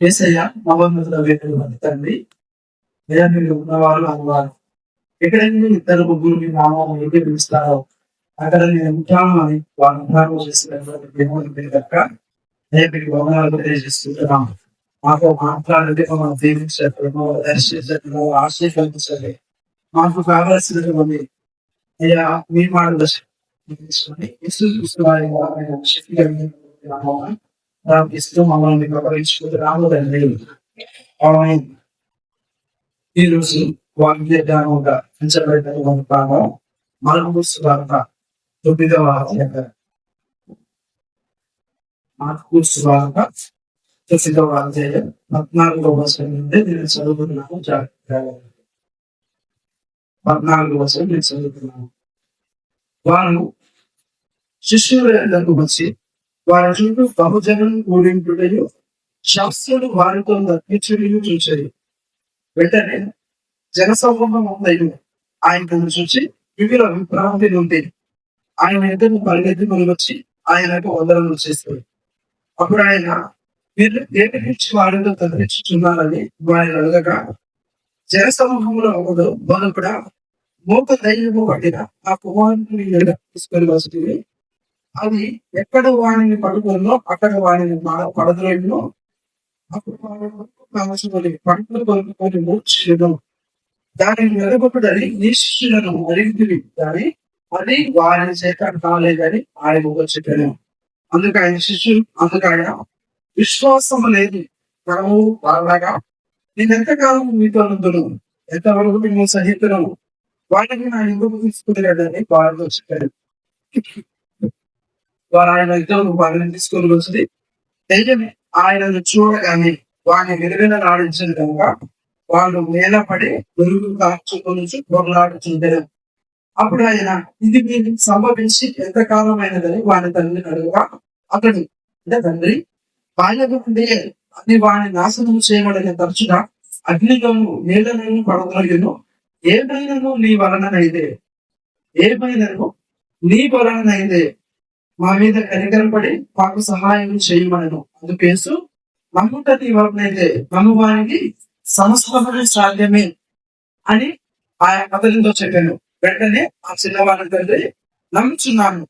యేసయ్య మహోన్నతుల వేడుకలు తండ్రి, అయ్యా మీరు ఉన్నవారు అనువారు ఎక్కడైనా ఇద్దరు ముగ్గురు మీ నామాలను ఏది పిలుస్తారో అక్కడ నేను ఉంటాను అని వారు ఉన్నారు చేసినటువంటి దేవుని కనుక అయ్యా మీకు వందనాలు తెలియజేస్తున్నాం. మాతో మాట్లాడితే మమ్మల్ని దీవించట్లేదు, దర్శించట్లేదు, ఆశీర్వదించండి. మాకు కావలసినటువంటి అయ్యా మీ మార్గదర్శనం ఇస్తూ మమ్మల్ని గౌరవించుకుంటున్నాము తండ్రి. ఈ రోజు వాక్య జ్ఞానంగా పెంచబడిన భాగం మార్కు సువార్త 9వ అధ్యాయం. మార్కు సువార్త 9వ అధ్యాయం 14వ వచనం నుండి నేను చదువుతున్నాను. జాగ్రత్తగా 14వ వచనం నేను చదువుతున్నాను. వారు శిష్యుల దగ్గరకు వచ్చి వారి చుట్టూ బహుజనం కూడింపుటయు శాస్త్రులు వారితో తప్పించుటయు చూచారు. వెంటనే జనసమూహం అందయు ఆయనను చూసి వివిధ అభిప్రాయాలు నుండి ఆయన ఎదురు పరిగెత్తుకుని వచ్చి ఆయనకు వందనలు చేస్తారు. అప్పుడు ఆయన మీరు దేని నుంచి వారితో తప్పించుతున్నారని వారిని అడగగా, జనసమూహంలో ఒకడు బోధకుడా, మోక ధైర్యము పట్టిన ఆ కుమారుని తీసుకొని వస్తుంది. అది ఎక్కడ వాణిని పడుకుందో అక్కడ వాణిని పడదలేను. అప్పుడు పడుకుని కొనుక్కొని మూర్ఛను దానిని నిలబొట్టుడని నిశ్చలను అడిగి కానీ అది వారిని చేత కాలేదని ఆయన చెప్పాను. అందుకు ఆయన విశ్వాసం లేదు మనము వాళ్ళగా నేను ఎంతకాలం మీతో ఉందును, ఎంతవరకు మేము సహితును, వాటిని నా ఎందుకు తీసుకునేదని వారితో చెప్పారు. వారు ఆయన ఇద్దరు వారిని తీసుకొని వచ్చింది. నిజమే ఆయనను చూడగానే వారిని వెలుగున నాడించిన కనుక వాళ్ళు నేలపడి వెలుగు కాచుకొని పొరలాడుతుంటారు. అప్పుడు ఆయన ఇది మీరు సంభవించి ఎంతకాలమైనదని వాని తండ్రిని అడుగుగా, అతడు అంటే తండ్రి బాల్యము నుండి అది వాని నాశనం చేయబడిన తరచుగా అగ్నిలోను నీళ్లను పడగలను ఏమైనాను నీ వలనైతే మా మీద కనికరపడి మాకు సహాయం చేయమనను. అందుకేసు నమ్ముట నీ వలనైతే నమ్మువానికి సమస్తమైన సాధ్యమే అని ఆయన అతనితో చెప్పాను. వెంటనే ఆ చిన్నవాడి తండ్రి నమ్ముచున్నాను,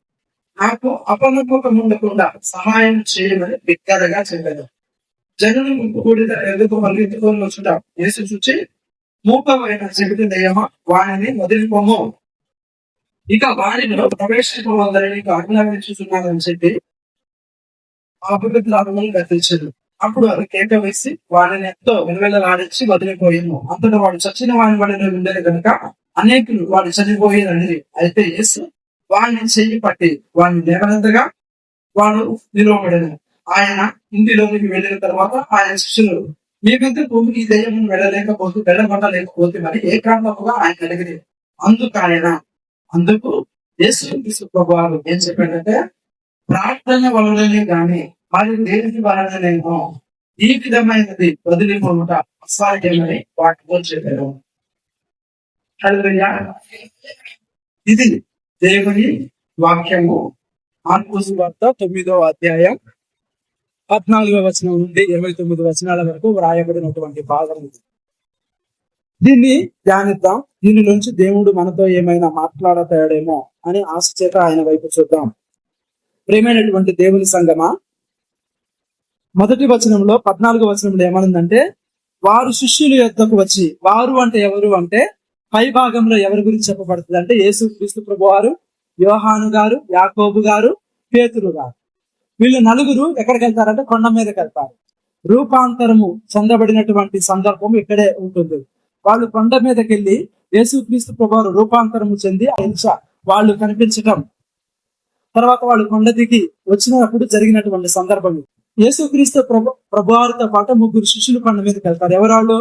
నాకు అపనమ్మకం ఉండకుండా సహాయం చేయమని బిగ్గరగా చెప్పాను. జనులు కూడిన ఎందుకు పరిగెత్తుకొని వచ్చుట యేసు చూచి మూకమైన చెబితే దయ్యమా వాణిని వదిలిపోము, ఇక వారిలో ప్రవేశించమందరినీ ఆజ్ఞాపించుతున్నానని చెప్పి అభివృద్ధి గతించారు. అప్పుడు అది కేక వేసి వాడిని ఎంతో వెనువెళ్ళలాడించి వదిలిపోయాము. అంతటా వాడు చచ్చిన వాడిని వాడిని ఉండేది కనుక అనేకులు వాడు చనిపోయేదని. అయితే యేసు వాడిని చెయ్యి పట్టి వాడిని లేవనంతగా వాడు నిలవబడను. ఆయన ఇంటిలోనికి వెళ్ళిన తర్వాత ఆయన శిష్యులు మీకెందుకు ఈ దయ్యం వెళ్ళగొట్టలేకపోతే మరి ఏకాంతముగా ఆయన అడిగింది. అందుకు యేసు ప్రభువు ఏం చెప్పాడంటే, ప్రార్థన వలననే కానీ మరి దేనికి వలననేమో ఈ విధమైనది వదిలిపోవట అసాధ్యమని వాటితో చెప్పారు. ఇది దేవుని వాక్యము. మార్కు సువార్త 9వ అధ్యాయం 14వ వచనం నుండి 29 వచనాల వరకు వ్రాయబడినటువంటి భాగం. దీన్ని ధ్యానిద్దాం. దీని నుంచి దేవుడు మనతో ఏమైనా మాట్లాడతాడేమో అని ఆశ చేత ఆయన వైపు చూద్దాం. ప్రేమైనటువంటి దేవుని సంగమా, మొదటి వచనంలో 14వ వచనంలో ఏమనుందంటే, వారు శిష్యుల యొద్దకు వచ్చి, వారు అంటే ఎవరు అంటే పై భాగంలో ఎవరి గురించి చెప్పబడుతుంది అంటే యేసు క్రీస్తు ప్రభువారు, యోహాను గారు, యాకోబు గారు, పేతురు గారు. వీళ్ళు నలుగురు ఎక్కడికి వెళ్తారంటే కొండ మీదకి వెళ్తారు. రూపాంతరము చెందబడినటువంటి సందర్భం ఇక్కడే ఉంటుంది. వాళ్ళు కొండ మీదకి వెళ్ళి యేసు క్రీస్తు ప్రభువారు రూపాంతరము చెంది వాళ్ళు కనిపించటం, తర్వాత వాళ్ళు కొండ దిగి వచ్చినప్పుడు జరిగినటువంటి సందర్భం. యేసుక్రీస్తు ప్రభువారితో పాటు ముగ్గురు శిష్యులు కొండ మీదకి వెళ్తారు. ఎవరాళ్ళు?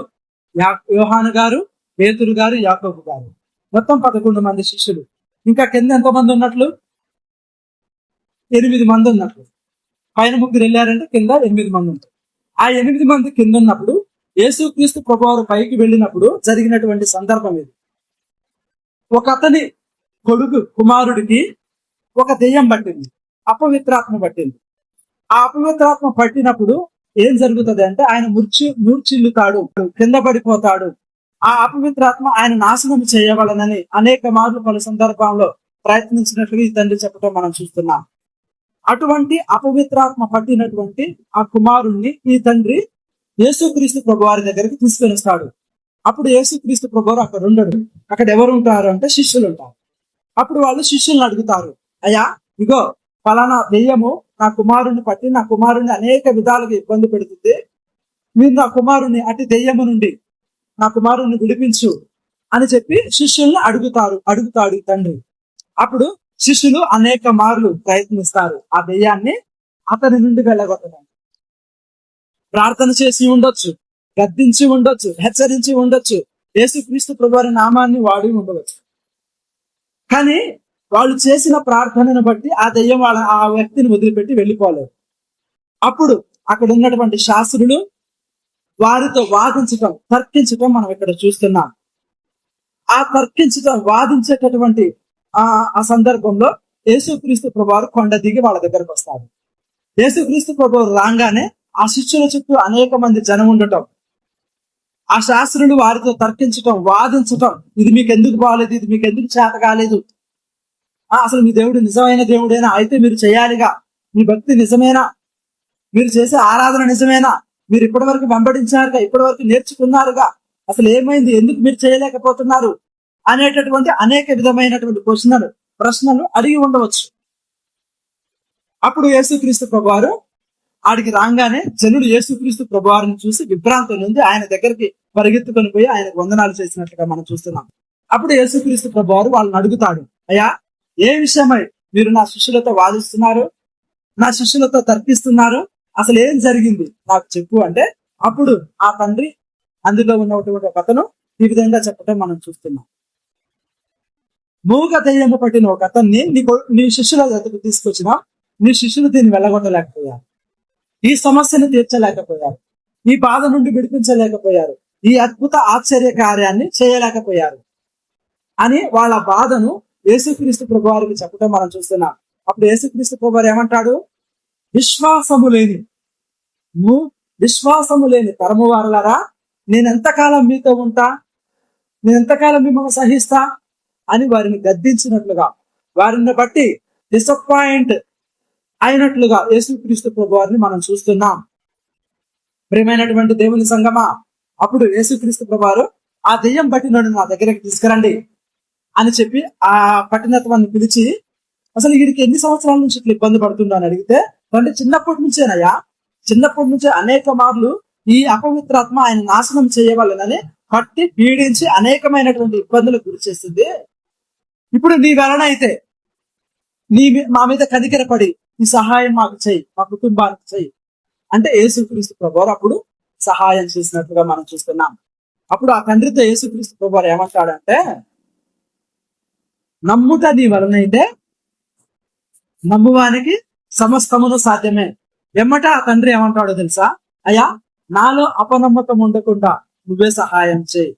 యోహాను గారు, పేతురు గారు, యాకోబు గారు. మొత్తం 11 మంది శిష్యులు. ఇంకా కింద ఎంతమంది ఉన్నట్లు? 8 మంది ఉన్నట్లు. పైన ముగ్గురు వెళ్ళారంటే కింద 8 మంది ఉంటారు. ఆ 8 మంది కింద ఉన్నప్పుడు యేసుక్రీస్తు ప్రభువారు పైకి వెళ్ళినప్పుడు జరిగినటువంటి సందర్భం ఇది. ఒక అతని కుమారుడికి ఒక దెయ్యం పట్టింది, అపవిత్రాత్మ పట్టింది. ఆ అపవిత్రాత్మ పట్టినప్పుడు ఏం జరుగుతుంది అంటే ఆయన మూర్చిల్లుతాడు, కింద పడిపోతాడు. ఆ అపవిత్రాత్మ ఆయన నాశనం చేయవలనని అనేక మార్లు పలు సందర్భంలో ప్రయత్నించినట్లుగా ఈ తండ్రి చెప్పడం మనం చూస్తున్నాం. అటువంటి అపవిత్రాత్మ పట్టినటువంటి ఆ కుమారుణ్ణి ఈ తండ్రి యేసుక్రీస్తు ప్రభు వారి దగ్గరికి తీసుకొని వస్తాడు. అప్పుడు యేసుక్రీస్తు ప్రభు అక్కడ ఉండడు. అక్కడ ఎవరు ఉంటారు అంటే శిష్యులు ఉంటారు. అప్పుడు వాళ్ళు శిష్యుల్ని అడుగుతారు, అయ్యా ఇగో ఫలానా దెయ్యము నా కుమారుణ్ణి పట్టి నా కుమారుణ్ణి అనేక విధాలుగా ఇబ్బంది పెడుతుంది, మీరు నా కుమారుణ్ణి అటు దెయ్యము నుండి నా కుమారుణ్ణి విడిపించు అని చెప్పి శిష్యుల్ని అడుగుతాడు ఈ తండ్రి. అప్పుడు శిష్యులు అనేక మార్లు ప్రయత్నిస్తారు ఆ దెయ్యాన్ని అతని నుండి వెళ్ళగొట్టడానికి. ప్రార్థన చేసి ఉండొచ్చు, గద్దించి ఉండొచ్చు, హెచ్చరించి ఉండొచ్చు, యేసుక్రీస్తు ప్రభువారి నామాన్ని వాడి ఉండవచ్చు. కానీ వాళ్ళు చేసిన ప్రార్థనను బట్టి ఆ దెయ్యం ఆ వ్యక్తిని వదిలిపెట్టి వెళ్ళిపోలేదు. అప్పుడు అక్కడ ఉన్నటువంటి శాస్త్రులు వారితో తర్కించటం మనం ఇక్కడ చూస్తున్నాం. ఆ వాదించేటటువంటి ఆ సందర్భంలో యేసుక్రీస్తు ప్రభువారు కొండ దిగి వాళ్ళ దగ్గరకు వస్తారు. యేసుక్రీస్తు ప్రభువారు రాగానే ఆ శిష్యుల చుట్టూ అనేక మంది జనం ఉండటం, ఆ శాస్త్రులు వారితో తర్కించటం, వాదించటం, ఇది మీకు ఎందుకు బాగలేదు, ఇది మీకు ఎందుకు చేత కాలేదు, అసలు మీ దేవుడు నిజమైన దేవుడేనా, అయితే మీరు చేయాలిగా, మీ భక్తి నిజమేనా, మీరు చేసే ఆరాధన నిజమేనా, మీరు ఇప్పటి వరకు వెంబడించారుగా, ఇప్పటి వరకు నేర్చుకున్నారుగా, అసలు ఏమైంది, ఎందుకు మీరు చేయలేకపోతున్నారు అనేటటువంటి అనేక విధమైనటువంటి ప్రశ్నలు అడిగి ఉండవచ్చు. అప్పుడు యేసుక్రీస్తు ప్రభువారు ఆడికి రాగానే జనులు యేసుక్రీస్తు ప్రభువారిని చూసి విభ్రాంతి నుండి ఆయన దగ్గరికి పరిగెత్తుకొని పోయి ఆయనకు వందనాలు చేసినట్లుగా మనం చూస్తున్నాం. అప్పుడు యేసుక్రీస్తు ప్రభువారు వాళ్ళని అడుగుతాడు, అయ్యా ఏ విషయమై మీరు నా శిష్యులతో వాదిస్తున్నారు, నా శిష్యులతో తర్కిస్తున్నారు, అసలు ఏం జరిగింది నాకు చెప్పు అంటే, అప్పుడు ఆ తండ్రి అందులో ఉన్నటువంటి ఒక అతను ఈ విధంగా చెప్పటం మనం చూస్తున్నాం. మూగ దెయ్యము పట్టిన ఒక అతన్ని నీ శిష్యుల దగ్గరకు తీసుకొచ్చిన నీ శిష్యులు దీన్ని వెళ్ళగొట్టలేకపోయారు, ఈ సమస్యను తీర్చలేకపోయారు, ఈ బాధ నుండి విడిపించలేకపోయారు, ఈ అద్భుత ఆశ్చర్య కార్యాన్ని చేయలేకపోయారు అని వాళ్ళ బాధను యేసుక్రీస్తు ప్రభువారికి చెప్పడం మనం చూస్తున్నాం. అప్పుడు యేసుక్రీస్తు ప్రభువారు ఏమంటాడు, విశ్వాసము లేని తరము వారలారా, నేనెంతకాలం మీతో ఉంటా, నేనెంతకాలం మిమ్మల్ని సహిస్తా అని వారిని గద్దించినట్లుగా, వారిని బట్టి డిసప్పాయింట్ అయినట్లుగా యేసుక్రీస్తు ప్రభువారిని మనం చూస్తున్నాం. ప్రియమైనటువంటి దేవుని సంగమా, అప్పుడు యేసుక్రీస్తు ప్రభువారు ఆ దెయ్యం పట్టినోడు నా దగ్గరికి తీసుకురండి అని చెప్పి ఆ పట్టినత్వాన్ని పిలిచి, అసలు వీడికి ఎన్ని సంవత్సరాల నుంచి ఇట్లా ఇబ్బంది పడుతుందో అని అడిగితే, అంటే చిన్నప్పటి నుంచే అనేక మార్లు ఈ అపవిత్రాత్మ ఆయన నాశనం చేయవాలని పట్టి పీడించి అనేకమైనటువంటి ఇబ్బందులకు గురి చేస్తుంది. ఇప్పుడు నీ వలన అయితే మా మీద కనికరపడి ఈ సహాయం మాకు చెయ్యి, మా కుటుంబానికి చెయ్యి అంటే యేసుక్రీస్తు ప్రభువారు అప్పుడు సహాయం చేసినట్లుగా మనం చూస్తున్నాం. అప్పుడు ఆ తండ్రితో యేసుక్రీస్తు ప్రభువారు ఏమంటాడంటే, నమ్ముట నీ వలనైతే నమ్మువానికి సమస్తమును సాధ్యమే. ఎమ్మట ఆ తండ్రి ఏమంటాడో తెలుసా, అయ్యా నాలో అపనమ్మకం ఉండకుండా నువ్వే సహాయం చేయి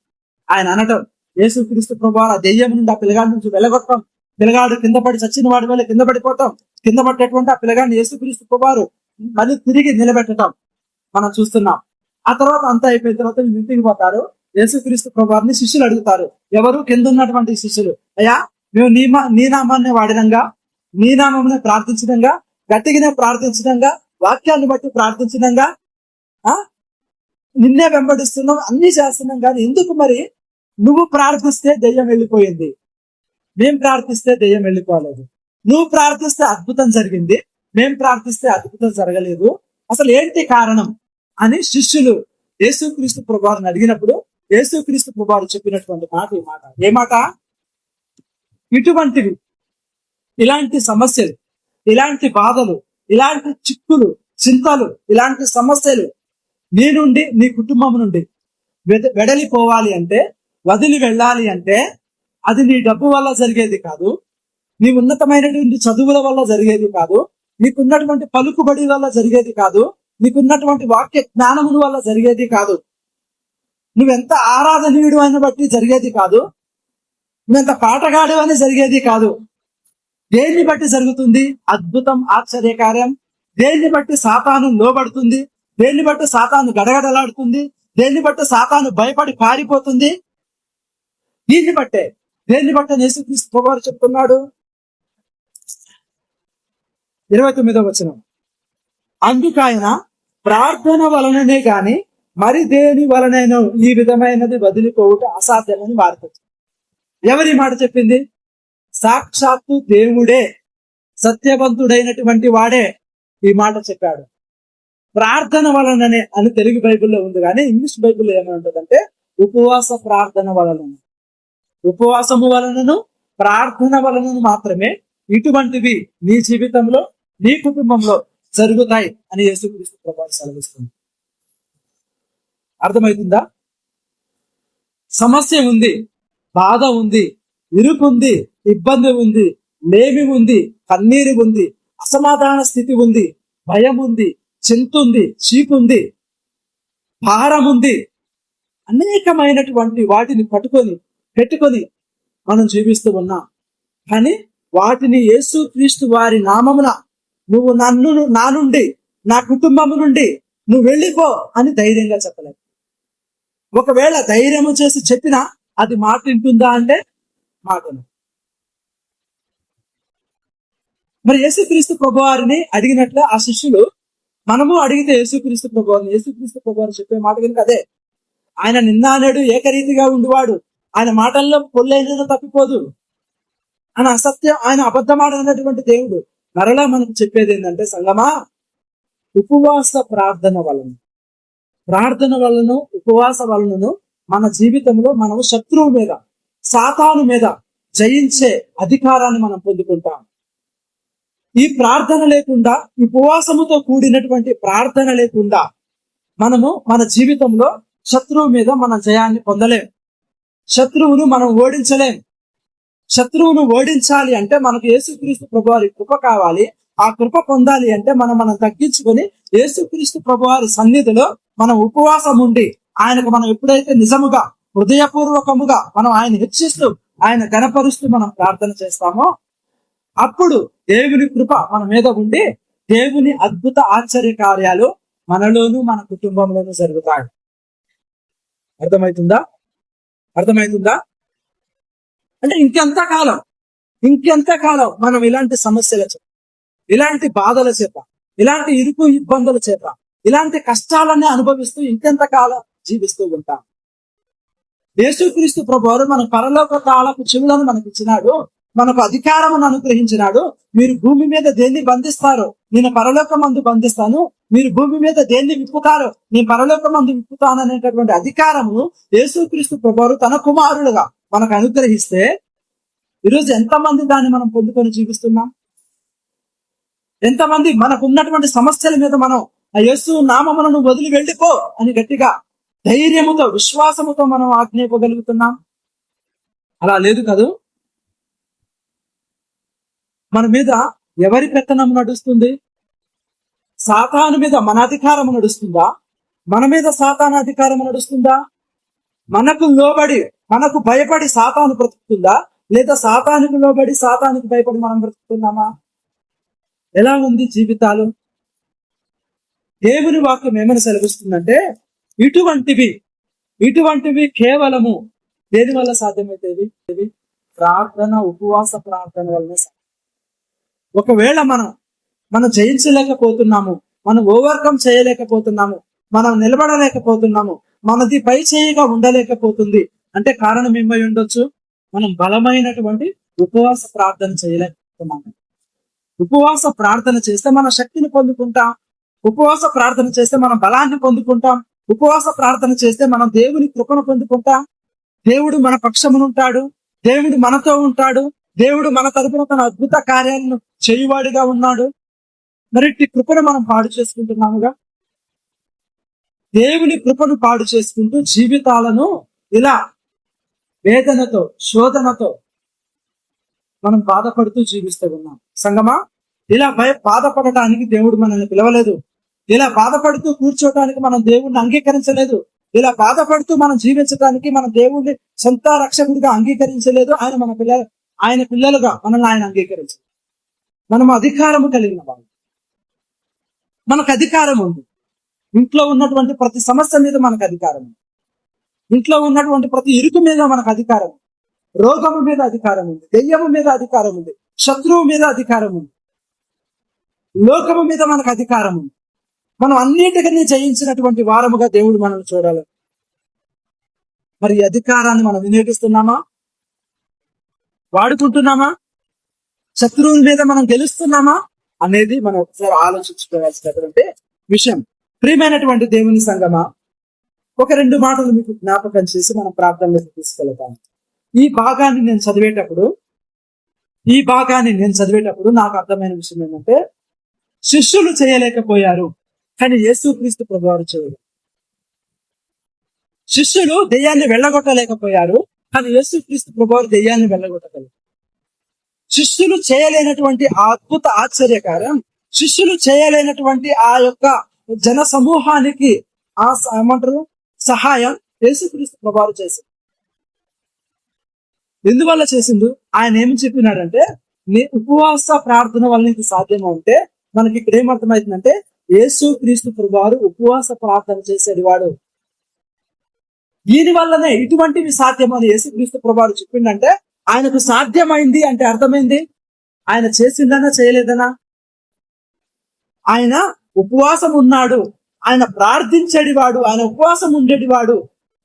ఆయన అనటం. యేసుక్రీస్తు ప్రభువారు ఆ దెయ్యం నుండి ఆ పిల్లగాడి నుంచి వెళ్ళగొట్టడం, పిల్లగాడు కింద పడి చచ్చిన వాడి వల్ల కింద పడిపోవటం, కింద పట్టేటువంటి ఆ పిల్లగాడిని యేసుక్రీస్తు ప్రభువారు మళ్ళీ తిరిగి నిలబెట్టడం మనం చూస్తున్నాం. ఆ తర్వాత అంతా అయిపోయిన తర్వాత ఇంటికి పోతారు. యేసుక్రీస్తు ప్రభువారిని శిష్యులు అడుగుతారు, ఎవరు కింద ఉన్నటువంటి శిష్యులు, అయ్యా మేము నీ నామాన్ని వాడినంగా, నీ నామమునే ప్రార్థించడంగా, గట్టిగానే ప్రార్థించడంగా, వాక్యాన్ని బట్టి ప్రార్థించడంగా, నిన్నే వెంబడిస్తున్నాం, అన్ని చేస్తున్నాం, కానీ ఎందుకు మరి నువ్వు ప్రార్థిస్తే దెయ్యం వెళ్ళిపోయింది, మేం ప్రార్థిస్తే దెయ్యం వెళ్ళిపోలేదు, నువ్వు ప్రార్థిస్తే అద్భుతం జరిగింది, మేం ప్రార్థిస్తే అద్భుతం జరగలేదు, అసలు ఏంటి కారణం అని శిష్యులు యేసుక్రీస్తు ప్రభువారిని అడిగినప్పుడు యేసుక్రీస్తు ప్రభువారు చెప్పినటువంటి మాట ఈ మాట. ఏ మాట? ఇటువంటివి, ఇలాంటి సమస్యలు, ఇలాంటి బాధలు, ఇలాంటి చిక్కులు, చింతలు, ఇలాంటి సమస్యలు నీ నుండి, నీ కుటుంబం నుండి వెడలిపోవాలి అంటే, వదిలి వెళ్ళాలి అంటే, అది నీ డబ్బు వల్ల జరిగేది కాదు, నీ ఉన్నతమైనటువంటి చదువుల వల్ల జరిగేది కాదు, నీకున్నటువంటి పలుకుబడి వల్ల జరిగేది కాదు, నీకున్నటువంటి వాక్య జ్ఞానముల వల్ల జరిగేది కాదు, నువ్వెంత ఆరాధనీయుడు అని బట్టి జరిగేది కాదు, నువ్వెంత పాటగాడు అని జరిగేది కాదు. దేన్ని బట్టి జరుగుతుంది అద్భుతం, ఆశ్చర్యకార్యం? దేన్ని బట్టి సాతాను లోబడుతుంది? దేన్ని బట్టి సాతాను గడగడలాడుతుంది, దేన్ని బట్టి సాతాను భయపడి పారిపోతుంది, దీన్ని బట్టే. దేన్ని బట్టి యేసుక్రీస్తు ప్రభువారు చెప్తున్నాడు 29వ వచనం, అందుకైన ప్రార్థన వలననే గాని మరి దేని వలనైనా ఈ విధమైనది వదిలిపోవుట అసాధ్యమని వారితో. ఎవరి మాట చెప్పింది? సాక్షాత్తు దేవుడే, సత్యవంతుడైనటువంటి వాడే ఈ మాట చెప్పాడు. ప్రార్థన వలననే అని తెలుగు బైబిల్లో ఉంది, కానీ ఇంగ్లీష్ బైబిల్లో ఏమని ఉంటుందంటే ఉపవాస ప్రార్థన వలనను. ఉపవాసము వలనను ప్రార్థన వలనను మాత్రమే ఇటువంటివి నీ జీవితంలో, నీ కుటుంబంలో జరుగుతాయి అని యేసుక్రీస్తు ప్రభువు సెలవిస్తుంది. అర్థమవుతుందా? సమస్య ఉంది, బాధ ఉంది, ఇరుకుంది, ఇబ్బంది ఉంది, లేమి ఉంది, కన్నీరు ఉంది, అసమాధాన స్థితి ఉంది, భయం ఉంది, చింత ఉంది, చీకుంది, భారం ఉంది, అనేకమైనటువంటి వాటిని పెట్టుకొని మనం జీవిస్తూ ఉన్నాం. కానీ వాటిని యేసుక్రీస్తు వారి నామమున నువ్వు నా నుండి, నా కుటుంబము నుండి నువ్వు వెళ్ళిపో అని ధైర్యంగా చెప్పలేదు. ఒకవేళ ధైర్యము చేసి చెప్పినా అది మాట వింటుందా అంటే మాటను. మరి యేసుక్రీస్తు ప్రభువారిని అడిగినట్లే ఆ శిష్యులు మనము అడిగితే యేసుక్రీస్తు ప్రభువారు చెప్పే మాట కనుక అదే. ఆయన నిన్న నేడు ఏకరీతిగా ఉండివాడు, ఆయన మాటల్లో పొల్లైన తప్పిపోదు, ఆయన అసత్యం, ఆయన అబద్ధమాడనటువంటి దేవుడు. మరలా మనకు చెప్పేది ఏంటంటే సంగమా, ఉపవాస ప్రార్థన వలన ఉపవాస వలనను మన జీవితంలో మనం శత్రువు మీద, సాతాను మీద జయించే అధికారాన్ని మనం పొందుకుంటాం. ఈ ప్రార్థన లేకుండా, ఉపవాసముతో కూడినటువంటి ప్రార్థన లేకుండా మనము మన జీవితంలో శత్రువు మీద మన జయాన్ని పొందలేం. శత్రువును మనం ఓడించలేం. శత్రువును ఓడించాలి అంటే మనకు యేసుక్రీస్తు ప్రభువారి కృప కావాలి. ఆ కృప పొందాలి అంటే మనం తగ్గించుకొని యేసుక్రీస్తు ప్రభువారి సన్నిధిలో మనం ఉపవాసం ఉండి ఆయనకు మనం ఎప్పుడైతే నిజముగా, హృదయపూర్వకముగా మనం ఆయన హెచ్చిస్తూ, ఆయన గణపరుస్తూ మనం ప్రార్థన చేస్తామో అప్పుడు దేవుని కృప మన మీద ఉండి దేవుని అద్భుత ఆశ్చర్య కార్యాలు మనలోను మన కుటుంబంలోనూ జరుగుతాయి. అర్థమవుతుందా? అంటే ఇంకెంతకాలం మనం ఇలాంటి సమస్యల చేత, ఇలాంటి బాధల చేత, ఇలాంటి ఇరుకు ఇబ్బందుల చేత, ఇలాంటి కష్టాలన్నీ అనుభవిస్తూ ఇంకెంతకాలం జీవిస్తూ ఉంటాం? యేసుక్రీస్తు ప్రభువారు మన పరలోక తాళపు చెవులను మనకి ఇచ్చినాడు, మనకు అధికారమును అనుగ్రహించినాడు. మీరు భూమి మీద దేన్ని బంధిస్తారో నేను పరలోకమందు బంధిస్తాను, మీరు భూమి మీద దేన్ని విప్పుతారో నేను పరలోకమందు విప్పుతాను అనేటటువంటి అధికారము యేసుక్రీస్తు ప్రభువారు తన కుమారులుగా మనకు అనుగ్రహిస్తే ఈరోజు ఎంతమంది దాన్ని మనం పొందుకొని జీవిస్తున్నాం? ఎంతమంది మనకు ఉన్నటువంటి సమస్యల మీద మనం ఆ యేసు నామమును వదిలి వెళ్ళిపో అని గట్టిగా ధైర్యముతో, విశ్వాసముతో మనం ఆజ్ఞాపించగలుగుతున్నాం? అలా లేదు కదూ. మన మీద ఎవరి పెత్తనం నడుస్తుంది? సాతాను మీద మన అధికారం నడుస్తుందా? మన మీద సాతాను అధికారం నడుస్తుందా? మనకు లోబడి, మనకు భయపడి సాతాను బ్రతుకుతుందా? లేదా సాతానికి లోబడి సాతానికి భయపడి మనం బ్రతుకుతున్నామా? ఎలా ఉంది జీవితాలు? దేవుని వాక్యం ఏమని సెలవిస్తుందంటే ఇటువంటివి కేవలము దేని వల్ల సాధ్యమైతేవి? ప్రార్థన, ఉపవాస ప్రార్థన వల్లనే. ఒకవేళ మనం జయించలేకపోతున్నాము, మనం ఓవర్కమ్ చేయలేకపోతున్నాము, మనం నిలబడలేకపోతున్నాము, మనది పై చేయిగా ఉండలేకపోతుంది అంటే కారణం ఏమై ఉండొచ్చు? మనం బలమైనటువంటి ఉపవాస ప్రార్థన చేయలేకపోతున్నాము. ఉపవాస ప్రార్థన చేస్తే మన శక్తిని పొందుకుంటాం. ఉపవాస ప్రార్థన చేస్తే మనం బలాన్ని పొందుకుంటాం. ఉపవాస ప్రార్థన చేస్తే మనం దేవుని కృపను పొందుకుంటాం. దేవుడు మన పక్షమునుంటాడు, దేవుడు మనతో ఉంటాడు, దేవుడు మన తరపున తన అద్భుత కార్యాలను చేయువాడిగా ఉన్నాడు. మరి కృపను మనం పాడు చేసుకుంటున్నాముగా. దేవుని కృపను పాడు చేసుకుంటూ జీవితాలను ఇలా వేదనతో, శోధనతో మనం బాధపడుతూ జీవిస్తూ ఉన్నాం. సంగమా, ఇలా బాధపడటానికి దేవుడు మనల్ని పిలవలేదు. ఇలా బాధపడుతూ కూర్చోటానికి మనం దేవుణ్ణి అంగీకరించలేదు. ఇలా బాధపడుతూ మనం జీవించడానికి మన దేవుణ్ణి సొంత రక్షకుడిగా అంగీకరించలేదు. ఆయన పిల్లలుగా మనల్ని ఆయన అంగీకరించారు. మనం అధికారము కలిగిన వాళ్ళు, మనకు అధికారం ఉంది. ఇంట్లో ఉన్నటువంటి ప్రతి సమస్య మీద మనకు అధికారం ఉంది. ఇంట్లో ఉన్నటువంటి ప్రతి ఇరుకు మీద మనకు అధికారం ఉంది. రోగము మీద అధికారం ఉంది, దెయ్యము మీద అధికారం ఉంది, శత్రువు మీద అధికారం ఉంది, లోకము మీద మనకు అధికారం ఉంది. మనం అన్నిటికీ జయించినటువంటి వారముగా దేవుడు మనల్ని చూడాలి. మరి ఈ అధికారాన్ని మనం వినియోగిస్తున్నామా? వాడుకుంటున్నామా? శత్రువుల మీద మనం గెలుస్తున్నామా అనేది మనం ఒకసారి ఆలోచించుకోవాల్సినటువంటి విషయం. ప్రియమైనటువంటి దేవుని సంగమా, ఒక 2 మాటలు మీకు జ్ఞాపకం చేసి మనం ప్రార్థనలోకి తీసుకెళ్తాం. ఈ భాగాన్ని నేను చదివేటప్పుడు నాకు అర్థమైన విషయం ఏంటంటే, శిష్యులు చేయలేకపోయారు కానీ యేసుక్రీస్తు ప్రభువారు చేయలేదు. శిష్యులు దెయ్యాన్ని వెళ్ళగొట్టలేకపోయారు కానీ యేసుక్రీస్తు ప్రభువారు దెయ్యాన్ని వెళ్ళగొట్టగలరు. శిష్యులు చేయలేనటువంటి ఆ అద్భుత ఆశ్చర్యకారం, శిష్యులు చేయలేనటువంటి ఆ యొక్క జన సమూహానికి ఆ ఏమంటారు సహాయం యేసుక్రీస్తు ప్రభువారు చేసింది. ఎందువల్ల చేసిండు? ఆయన ఏమి చెప్పినాడంటే, నీ ఉపవాస ప్రార్థన వల్ల ఇది సాధ్యం అంటే మనకి ఇక్కడ ఏమర్థమవుతుందంటే, యేసుక్రీస్తు ప్రభువారు ఉపవాస ప్రార్థన చేసేవాడు. దీని వల్లనే ఇటువంటివి సాధ్యమని యేసుక్రీస్తు ప్రభువారు చెప్పిండంటే, ఆయనకు సాధ్యమైంది అంటే అర్థమైంది ఆయన చేసిందనా చేయలేదనా? ఆయన ఉపవాసం ఉన్నాడు, ఆయన ప్రార్థించేటివాడు, ఆయన ఉపవాసం ఉండేటివాడు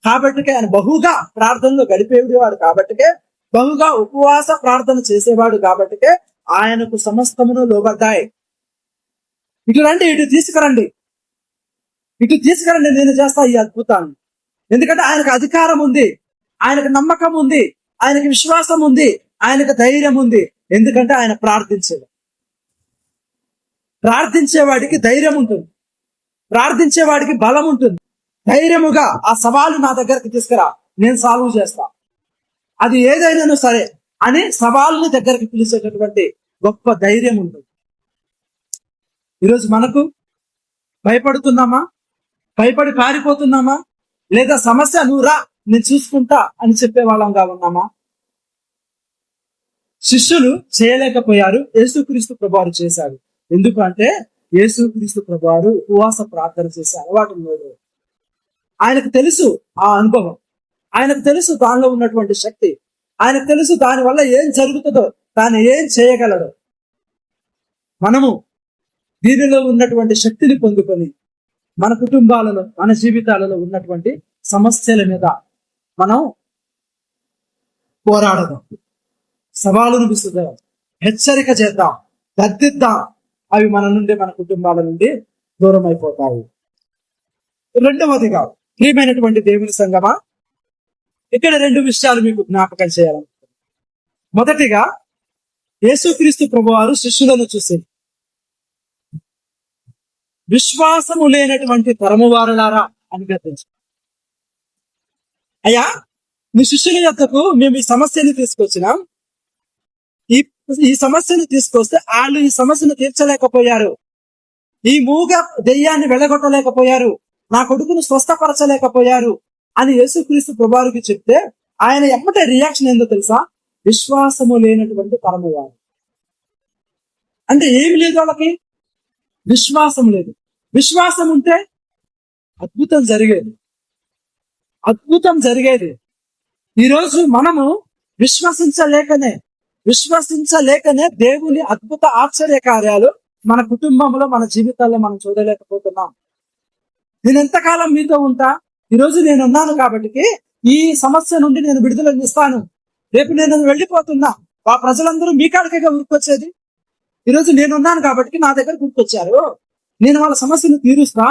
కాబట్టి, ఆయన బహుగా ప్రార్థనలో గడిపేవాడు కాబట్టి, బహుగా ఉపవాస ప్రార్థన చేసేవాడు కాబట్టి ఆయనకు సమస్తమును లోబడ్డాయి. ఇటు రండి, ఇటు తీసుకురండి, నేను చేస్తా ఈ అద్భుతాన్ని. ఎందుకంటే ఆయనకు అధికారం ఉంది, ఆయనకు నమ్మకం ఉంది, ఆయనకు విశ్వాసం ఉంది, ఆయనకు ధైర్యం ఉంది. ఎందుకంటే ఆయన ప్రార్థించేవాడికి ధైర్యం ఉంటుంది, ప్రార్థించేవాడికి బలం ఉంటుంది. ధైర్యముగా ఆ సవాలు నా దగ్గరకు తీసుకురా, నేను సాల్వ్ చేస్తా, అది ఏదైనా సరే అని సవాళ్ళని దగ్గరికి పిలిచేటటువంటి గొప్ప ధైర్యం ఉంటుంది. ఈరోజు మనకు భయపడుతున్నామా? భయపడి పారిపోతున్నామా? లేదా సమస్య నువ్వు రా నేను చూసుకుంటా అని చెప్పే వాళ్ళంగా ఉన్నామా? శిష్యులు చేయలేకపోయారు, యేసుక్రీస్తు ప్రభువారు చేశారు. ఎందుకంటే యేసుక్రీస్తు ప్రభువారు ఉపవాస ప్రార్థన చేసే అలవాటు లేదు. ఆయనకు తెలుసు ఆ అనుభవం, ఆయనకు తెలుసు దానిలో ఉన్నటువంటి శక్తి, ఆయనకు తెలుసు దాని వల్ల ఏం జరుగుతుందో, తాను ఏం చేయగలడు. మనము దీనిలో ఉన్నటువంటి శక్తిని పొందుకొని మన కుటుంబాలలో, మన జీవితాలలో ఉన్నటువంటి సమస్యల మీద మనం పోరాడదాం, సవాలును విసుదాం, హెచ్చరిక చేద్దాం, గద్దిద్దాం. అవి మన నుండి, మన కుటుంబాల నుండి దూరం అయిపోతాయి. రెండవదిగా ప్రియమైనటువంటి దేవుని సంగమా, ఇక్కడ 2 విషయాలు మీకు జ్ఞాపకం చేయాలనుకుంటున్నాను. మొదటిగా యేసుక్రీస్తు ప్రభువారు శిష్యులను చూసి, విశ్వాసము లేనటువంటి తరమువారులారా అని గద్దించారు. అయ్యా, మీ శిష్యుల యొద్దకు మేము ఈ సమస్యని తీసుకొచ్చినాం, ఈ సమస్యను తీసుకొస్తే వాళ్ళు ఈ సమస్యను తీర్చలేకపోయారు, ఈ మూగ దెయ్యాన్ని వెళ్ళగొట్టలేకపోయారు, నా కొడుకును స్వస్థపరచలేకపోయారు అని యేసుక్రీస్తు ప్రభువారికి చెప్తే ఆయన ఎమ్మటే రియాక్షన్ ఏందో తెలుసా? విశ్వాసము లేనటువంటి తరమువారు. అంటే ఏమి లేదు వాళ్ళకి? విశ్వాసం లేదు. విశ్వాసం ఉంటే అద్భుతం జరిగేది. ఈరోజు మనము విశ్వసించలేకనే దేవుని అద్భుత ఆశ్చర్య కార్యాలు మన కుటుంబంలో, మన జీవితాల్లో మనం చూడలేకపోతున్నాం. నేను ఎంతకాలం మీతో ఉంటా? ఈరోజు నేను ఉన్నాను కాబట్టి ఈ సమస్య నుండి నేను విడుదలనిస్తాను. రేపు నేను వెళ్ళిపోతున్నా, ఆ ప్రజలందరూ మీ కాడికేగా ఉరికొచ్చేది. ఈరోజు నేనున్నాను కాబట్టి నా దగ్గర గుర్తొచ్చారు, నేను వాళ్ళ సమస్యను తీరుస్తా,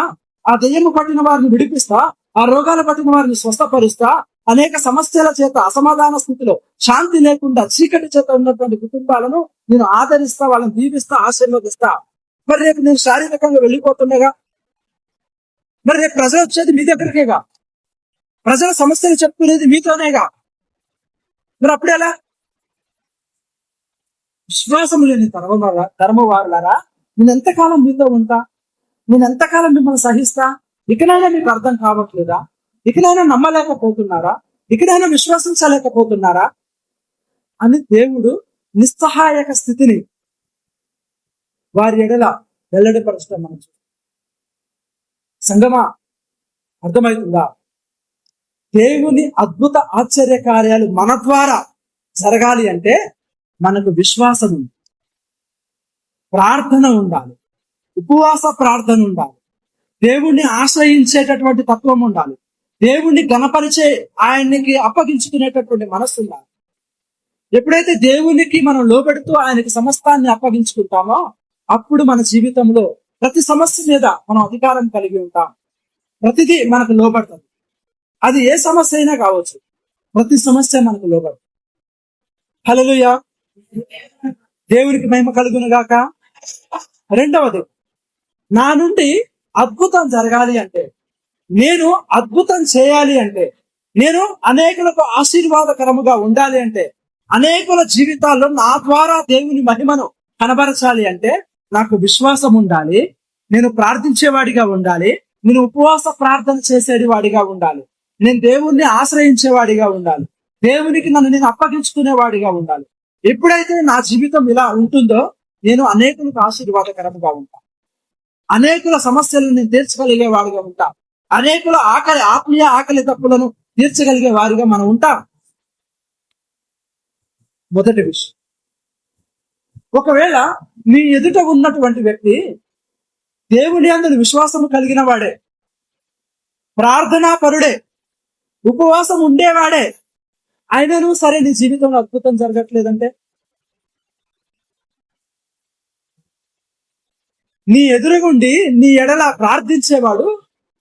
ఆ దెయ్యము పట్టిన వారిని విడిపిస్తా, ఆ రోగాలు పట్టిన వారిని స్వస్థపరుస్తా. అనేక సమస్యల చేత అసమాధాన స్థితిలో, శాంతి లేకుండా చీకటి చేత ఉన్నటువంటి కుటుంబాలను నేను ఆదరిస్తా, వాళ్ళని దీవిస్తా, ఆశీర్వదిస్తా. మరి రేపు నేను శారీరకంగా వెళ్ళిపోతుండగా, మరి రేపు ప్రజలు వచ్చేది మీ దగ్గరికేగా, ప్రజల సమస్యలు చెప్పుకునేది మీతోనేగా. మరి అప్పుడేలా? విశ్వాసం లేని ధర్మవారులారా, నేను ఎంతకాలం మీతో ఉంటా, నేను ఎంతకాలం మిమ్మల్ని సహిస్తా? ఇకనైనా మీకు అర్థం కావట్లేదా? ఇకనైనా నమ్మలేకపోతున్నారా? ఇకనైనా విశ్వసించలేకపోతున్నారా అని దేవుడు నిస్సహాయక స్థితిని వారి ఎడల వెల్లడిపరచడం మనం చూస్తాం. సంగమా, అర్థమవుతుందా? దేవుని అద్భుత ఆశ్చర్య కార్యాలు మన ద్వారా జరగాలి అంటే మనకు విశ్వాసం ఉంది, ప్రార్థన ఉండాలి, ఉపవాస ప్రార్థన ఉండాలి, దేవుణ్ణి ఆశ్రయించేటటువంటి తత్వం ఉండాలి, దేవుణ్ణి గణపరిచే ఆయనకి అప్పగించుకునేటటువంటి మనస్సు ఉండాలి. ఎప్పుడైతే దేవునికి మనం లోబెడుతూ ఆయనకి సమస్తాన్ని అప్పగించుకుంటామో అప్పుడు మన జీవితంలో ప్రతి సమస్య మీద మనం అధికారం కలిగి ఉంటాం. ప్రతిదీ మనకు లోబడుతుంది. అది ఏ సమస్య అయినా కావచ్చు, ప్రతి సమస్య మనకు లోబడుతుంది. హల్లెలూయా, దేవునికి మహిమ కలుగును గాక. రెండవది, నా నుండి అద్భుతం జరగాలి అంటే, నేను అద్భుతం చేయాలి అంటే, నేను అనేకులకు ఆశీర్వాదకరముగా ఉండాలి అంటే, అనేకుల జీవితాల్లో నా ద్వారా దేవుని మహిమను కనబరచాలి అంటే నాకు విశ్వాసం ఉండాలి, నేను ప్రార్థించేవాడిగా ఉండాలి, నేను ఉపవాస ప్రార్థన చేసేది వాడిగా ఉండాలి, నేను దేవుణ్ణి ఆశ్రయించేవాడిగా ఉండాలి, దేవునికి నన్ను నేను అప్పగించుకునేవాడిగా ఉండాలి. ఎప్పుడైతే నా జీవితం ఇలా ఉంటుందో నేను అనేకులకు ఆశీర్వాదకరంగా ఉంటా, అనేకుల సమస్యలను నేను తీర్చగలిగే వాడిగా ఉంటా, అనేకుల ఆత్మీయ ఆకలి తప్పులను తీర్చగలిగే వారిగా మనం ఉంటాం. మొదటి విషయం, ఒకవేళ నీ ఎదుట ఉన్నటువంటి వ్యక్తి దేవుని యందు విశ్వాసం కలిగిన వాడే, ప్రార్థనా పరుడే, ఉపవాసం ఉండేవాడే, అయినను సరే నీ జీవితంలో అద్భుతం జరగట్లేదంటే, నీ ఎదురుగుండి నీ ఎడల ప్రార్థించేవాడు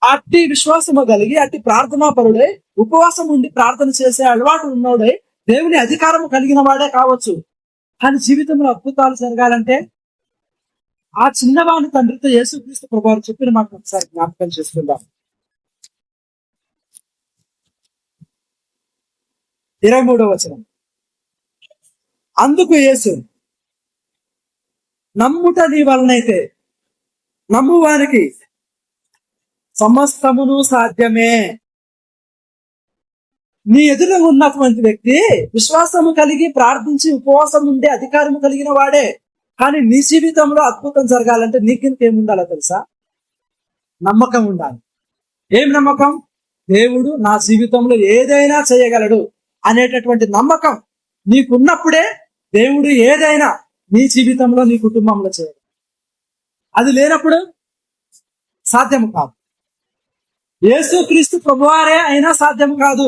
అట్టి విశ్వాసము కలిగి అట్టి ప్రార్థనా పరుడే, ఉపవాసం ఉండి ప్రార్థన చేసే అలవాటు ఉన్నోడే, దేవుని అధికారం కలిగిన వాడే కావచ్చు, కానీ జీవితంలో అద్భుతాలు జరగాలంటే ఆ చిన్నవాని తండ్రితో యేసుక్రీస్తు ప్రభువారు చెప్పిన మాట ఒకసారి జ్ఞాపకం చేసుకుందాం. 23వ వచనం, అందుకు యేసు, నమ్ముట నీ వలనైతే నమ్మువానికి సమస్తమును సాధ్యమే. నీ ఎదురు ఉన్నటువంటి వ్యక్తి విశ్వాసము కలిగి ప్రార్థించి ఉపవాసం ఉండే అధికారము కలిగిన వాడే, కానీ నీ జీవితంలో అద్భుతం జరగాలంటే నీకేముండాలో తెలుసా? నమ్మకం ఉండాలి. ఏం నమ్మకం? దేవుడు నా జీవితంలో ఏదైనా చేయగలడు అనేటటువంటి నమ్మకం నీకున్నప్పుడే దేవుడు ఏదైనా నీ జీవితంలో నీ కుటుంబంలో చేయగలడు. అది లేనప్పుడు సాధ్యం కాదు. యేసుక్రీస్తు ప్రభువారే అయినా సాధ్యం కాదు.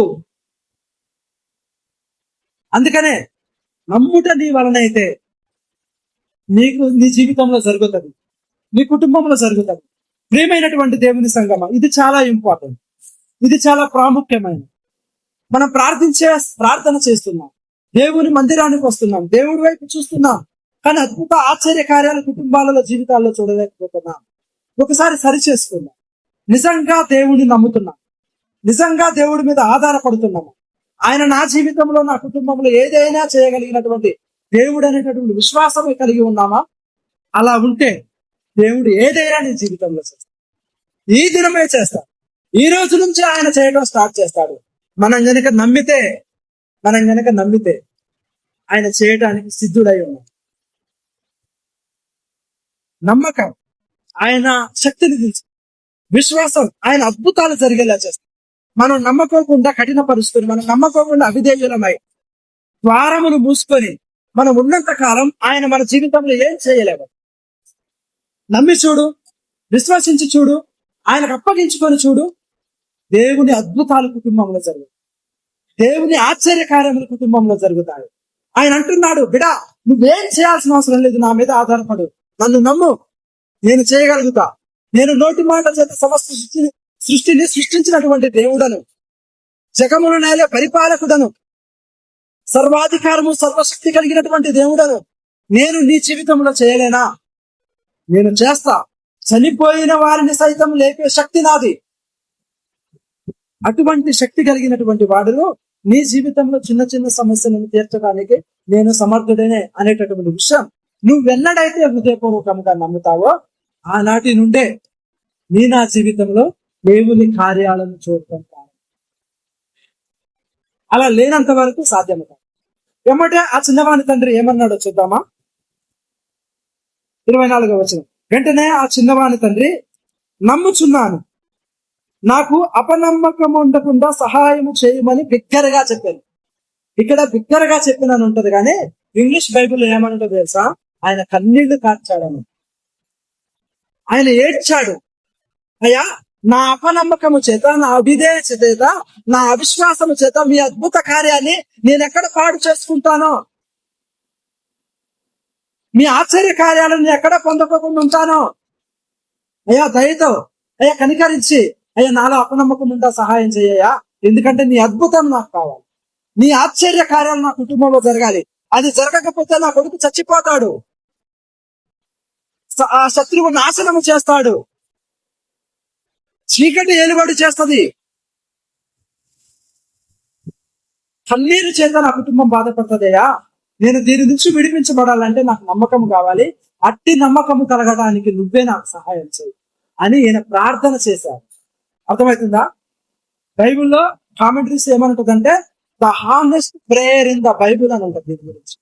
అందుకనే నమ్ముట నీ వలనైతే నీకు నీ జీవితంలో జరుగుతుంది, నీ కుటుంబంలో జరుగుతుంది. ప్రియమైనటువంటి దేవుని సంగమ, ఇది చాలా ఇంపార్టెంట్, ఇది చాలా ప్రాముఖ్యమైన. మనం ప్రార్థన చేస్తున్నాం, దేవుని మందిరానికి వస్తున్నాం, దేవుడి వైపు చూస్తున్నాం, కానీ అద్భుత ఆశ్చర్య కార్యాలు కుటుంబాలలో జీవితాల్లో చూడలేకపోతున్నాం. ఒకసారి సరి చేసుకుందాం. నిజంగా దేవుడిని నమ్ముతున్నాం, నిజంగా దేవుడి మీద ఆధారపడుతున్నాము, ఆయన నా జీవితంలో నా కుటుంబంలో ఏదైనా చేయగలిగినటువంటి దేవుడు అనేటటువంటి విశ్వాసం కలిగి ఉన్నామా? అలా ఉంటే దేవుడు ఏదైనా నీ జీవితంలో చేస్తాడు. ఈ దినమే చేస్తాడు, ఈ రోజు నుంచి ఆయన చేయడం స్టార్ట్ చేస్తాడు. మనం గనక నమ్మితే ఆయన చేయడానికి సిద్ధుడై ఉన్నాడు. నమ్మకం ఆయన శక్తిని తెలుసు, విశ్వాసం ఆయన అద్భుతాలు జరిగేలా చేస్తాడు. మనం నమ్మకోకుండా కఠిన పరిస్థితులు, మనం నమ్మకోకుండా అవిధేయులమై ద్వారములు మూసుకొని మనం ఉన్నంత కాలం ఆయన మన జీవితంలో ఏం చేయలేము. నమ్మి చూడు, విశ్వసించి చూడు, ఆయనకు అప్పగించుకొని చూడు, దేవుని అద్భుతాలు కుటుంబంలో జరుగుతాయి, దేవుని ఆశ్చర్య కార్యములు కుటుంబంలో జరుగుతాయి. ఆయన అంటున్నాడు, బిడా నువ్వేం చేయాల్సిన అవసరం లేదు, నా మీద ఆధారపడు, నన్ను నమ్ము, నేను చేయగలుగుతా. నేను నోటి మాట చేత సమస్త సృష్టిని సృష్టించినటువంటి దేవుడను, జగమును నేల పరిపాలకుడను, సర్వాధికారము సర్వశక్తి కలిగినటువంటి దేవుడను నేను నీ జీవితంలో చేయలేనా? నేను చేస్తా. చనిపోయిన వారిని సైతం లేపే శక్తి నాది. అటువంటి శక్తి కలిగినటువంటి వాడును నీ జీవితంలో చిన్న చిన్న సమస్యలను తీర్చడానికి నేను సమర్థుడనే అనేటటువంటి విషయం నువ్వెన్నడైతే హృదయపూర్వకంగా నమ్ముతావో ఆనాటి నుండే నా జీవితంలో దేవుని కార్యాలను చూడటం కాదు. అలా లేనంత వరకు సాధ్యం కాదు. ఏమంటే ఆ చిన్నవాని తండ్రి ఏమన్నాడో చూద్దామా? 24వ వచనం, వెంటనే ఆ చిన్నవాని తండ్రి, నమ్ముచున్నాను, నాకు అపనమ్మకం ఉండకుండా సహాయం చేయమని బిగ్గరగా చెప్పాను. ఇక్కడ బిగ్గరగా చెప్పినని ఉంటది, కానీ ఇంగ్లీష్ బైబిల్ ఏమని ఉంటుందో తెలుసా? ఆయన కన్నీళ్లు కార్చాడను, ఆయన ఏడ్చాడు. అయ్యా, నా అపనమ్మకము చేత, నా అవిధేయత చేత, నా అవిశ్వాసము చేత మీ అద్భుత కార్యాన్ని నేను ఎక్కడ పాడు చేసుకుంటానో, మీ ఆశ్చర్య కార్యాలను నేను ఎక్కడ పొందకోకుండా ఉంటానో, అయ్యా దయతో, అయ్యా కనికరించి, అయ్యా నాలో అపనమ్మకం ఉందా సహాయం చేయ్యా, ఎందుకంటే నీ అద్భుతం నాకు కావాలి, నీ ఆశ్చర్య కార్యాలు నా కుటుంబంలో జరగాలి. అది జరగకపోతే నా కొడుకు చచ్చిపోతాడు, ఆ శత్రువు నాశనము చేస్తాడు, చీకటి ఏలుబడి చేస్తుంది, కన్నీరు చేత నా కుటుంబం బాధపడుతుందయ్యా. నేను దీని నుంచి విడిపించబడాలంటే నాకు నమ్మకం కావాలి, అట్టి నమ్మకము కలగడానికి నువ్వే నాకు సహాయం చేయి అని ఈయన ప్రార్థన చేశారు. అర్థమవుతుందా? బైబిల్లో కామెంటరీస్ ఏమంటుందంటే the honest prayer in the Bible అని ఉంటుంది. దీని గురించి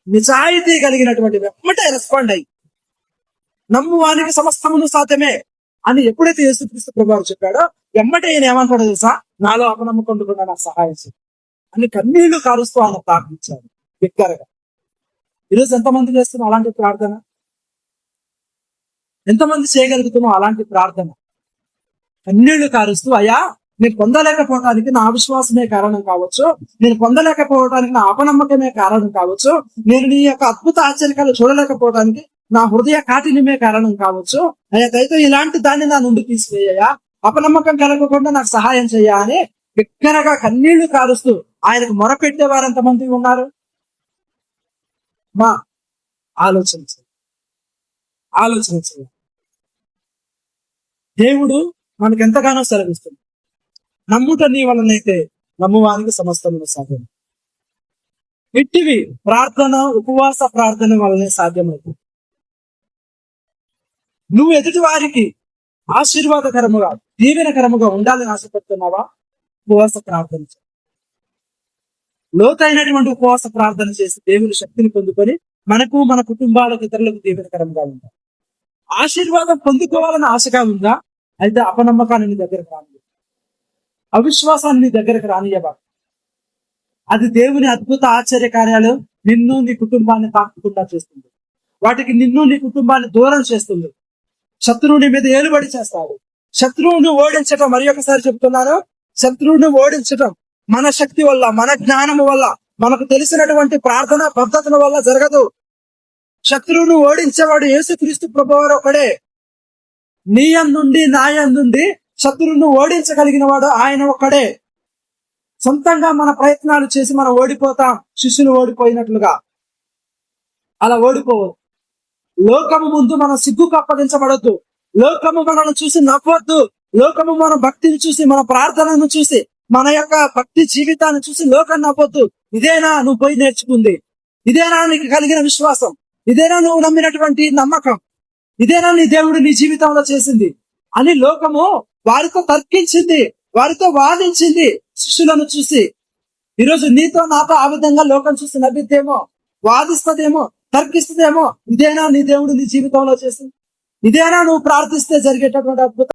నిజాయితీ కలిగినటువంటి వెంబటే రెస్పాండ్ అయ్యి నమ్మువానికి సమస్తమును సాధ్యమే అని ఎప్పుడైతే యేసుక్రీస్తు ప్రభువు చెప్పాడో వెంబటే ఈయన ఏమంటాడో తెలుసా? నాలో అపనమ్మకం ఉండకుండా నాకు సహాయం చేయి అని కన్నీళ్లు కారుస్తూ ఆయన ప్రార్థించారు బిగ్గరగా. ఈరోజు ఎంతమంది చేస్తున్నాం అలాంటి ప్రార్థన? ఎంతమంది చేయగలుగుతున్నాం అలాంటి ప్రార్థన? కన్నీళ్లు కారుస్తూ, అయ్యా నేను పొందలేకపోవటానికి నా అవిశ్వాసమే కారణం కావచ్చు, నేను పొందలేకపోవటానికి నా అపనమ్మకమే కారణం కావచ్చు, నేను నీ యొక్క అద్భుత ఆశ్చర్యాలు చూడలేకపోవడానికి నా హృదయ కాఠిన్యమే కారణం కావచ్చు, అయ్యా దయతో ఇలాంటి దాన్ని నా నుండి తీసివేయ్యా, అపనమ్మకం కలగకుండా నాకు సహాయం చెయ్యా అని బిగ్గరగా కన్నీళ్లు కారుస్తూ ఆయనకు మొరపెట్టే వారు ఎంతమంది ఉన్నారు? మా ఆలోచించండి. దేవుడు మనకు ఎంతగానో సెలవిస్తుంది. నమ్ముట నీ వలనైతే నమ్మువానికి సమస్తము సాధ్యం. ఇట్టివి ప్రార్థన, ఉపవాస ప్రార్థన వలనే సాధ్యమవుతుంది. నువ్వు ఎదుటి వారికి ఆశీర్వాదకరముగా, దీవెనకరముగా ఉండాలని ఆశపడుతున్నావా? ఉపవాస ప్రార్థన చేయి. లోతైనటువంటి ఉపవాస ప్రార్థన చేసి దేవుని శక్తిని పొందుకొని మనకు, మన కుటుంబాలకు, ఇతరులకు దీవెనకరంగా ఉండాలి. ఆశీర్వాదం పొందుకోవాలని ఆశగా ఉందా? అయితే అపనమ్మకాన్ని నీ దగ్గరకు రాని, అవిశ్వాసాన్ని నీ దగ్గరకు రానియవా. అది దేవుని అద్భుత ఆశ్చర్య కార్యాలు నిన్ను, నీ కుటుంబాన్ని తాకకుండా చేస్తుంది. వాటికి నిన్ను, నీ కుటుంబాన్ని దూరం చేస్తుంది. శత్రువుని మీద ఏలుబడి చేస్తాడు. శత్రువుని ఓడించటం, మరి ఒకసారి చెప్తున్నాను, శత్రువుని ఓడించటం మన శక్తి వల్ల, మన జ్ఞానము వల్ల, మనకు తెలిసినటువంటి ప్రార్థన పద్ధతుల వల్ల జరగదు. శత్రువును ఓడించేవాడు యేసుక్రీస్తు ప్రభువారు ఒకడే. నీ యందుండి, నా యందుండి శత్రువును ఓడించగలిగిన వాడు ఆయన ఒక్కడే. సొంతంగా మన ప్రయత్నాలు చేసి మనం ఓడిపోతాం, శిష్యులు ఓడిపోయినట్లుగా. అలా ఓడిపోవద్దు. లోకము ముందు మనం సిగ్గుకు అప్పగించబడొద్దు. లోకము మనల్ని చూసి నవ్వొద్దు. లోకము మన భక్తిని చూసి, మన ప్రార్థనను చూసి, మన యొక్క భక్తి జీవితాన్ని చూసి లోకం నవ్వొద్దు. ఇదేనా నువ్వు పోయి నేర్చుకుంది? ఇదేనా నీకు కలిగిన విశ్వాసం? ఇదేనా నువ్వు నమ్మినటువంటి నమ్మకం? ఇదేనా నీ దేవుడు నీ జీవితంలో చేసింది అని లోకము వారితో తర్కించింది, వారితో వాదించింది. శిష్యులను చూసి ఈరోజు నీతో, నాతో ఆ విధంగా లోకం చూసి నవ్విద్దేమో, వాదిస్తుందేమో, తర్కిస్తుందేమో. ఇదేనా నీ దేవుడు నీ జీవితంలో చేసింది? ఇదేనా నువ్వు ప్రార్థిస్తే జరిగేటటువంటి అద్భుతం?